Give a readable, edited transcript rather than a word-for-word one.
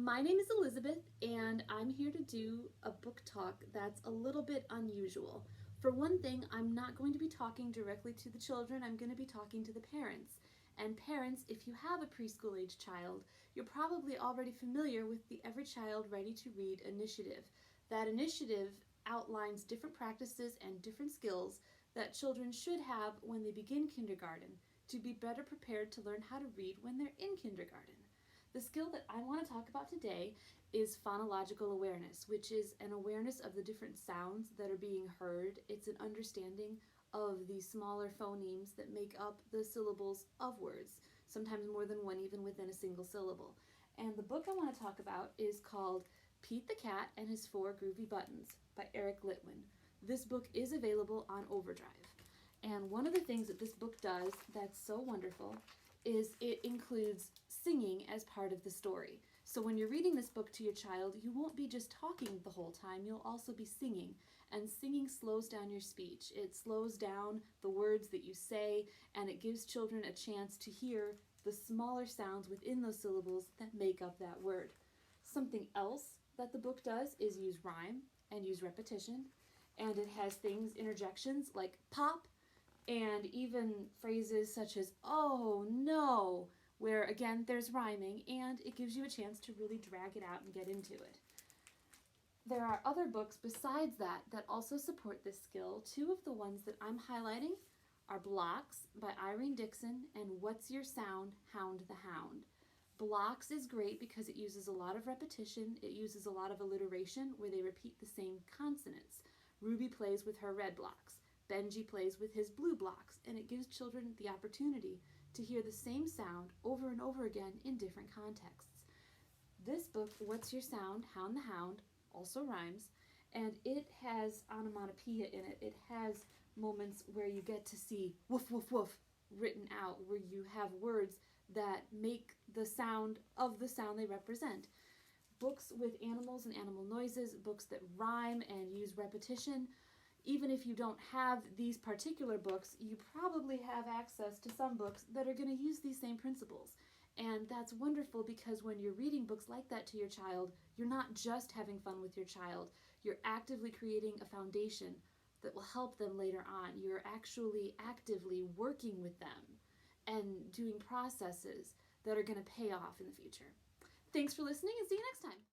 My name is Elizabeth, and I'm here to do a book talk that's a little bit unusual. For one thing, I'm not going to be talking directly to the children, I'm going to be talking to the parents. And parents, if you have a preschool age child, you're probably already familiar with the Every Child Ready to Read initiative. That initiative outlines different practices and different skills that children should have when they begin kindergarten to be better prepared to learn how to read when they're in kindergarten. The skill that I want to talk about today is phonological awareness, which is an awareness of the different sounds that are being heard. It's an understanding of the smaller phonemes that make up the syllables of words, sometimes more than one even within a single syllable. And the book I want to talk about is called Pete the Cat and His Four Groovy Buttons by Eric Litwin. This book is available on Overdrive. And one of the things that this book does that's so wonderful is it includes singing as part of the story. So when you're reading this book to your child, you won't be just talking the whole time, you'll also be singing. And singing slows down your speech. It slows down the words that you say, and it gives children a chance to hear the smaller sounds within those syllables that make up that word. Something else that the book does is use rhyme and use repetition, and it has things, interjections like pop, and even phrases such as, oh no, where again there's rhyming, and it gives you a chance to really drag it out and get into it. There are other books besides that that also support this skill. Two of the ones that I'm highlighting are Blocks by Irene Dixon and What's Your Sound, Hound the Hound. Blocks is great because it uses a lot of repetition, it uses a lot of alliteration where they repeat the same consonants. Ruby plays with her red blocks. Benji plays with his blue blocks, and it gives children the opportunity to hear the same sound over and over again in different contexts. This book, What's Your Sound, Hound the Hound, also rhymes, and it has onomatopoeia in it. It has moments where you get to see woof woof woof written out, where you have words that make the sound of the sound they represent. Books with animals and animal noises, books that rhyme and use repetition. Even if you don't have these particular books, you probably have access to some books that are going to use these same principles. And that's wonderful because when you're reading books like that to your child, you're not just having fun with your child. You're actively creating a foundation that will help them later on. You're actually actively working with them and doing processes that are going to pay off in the future. Thanks for listening, and see you next time.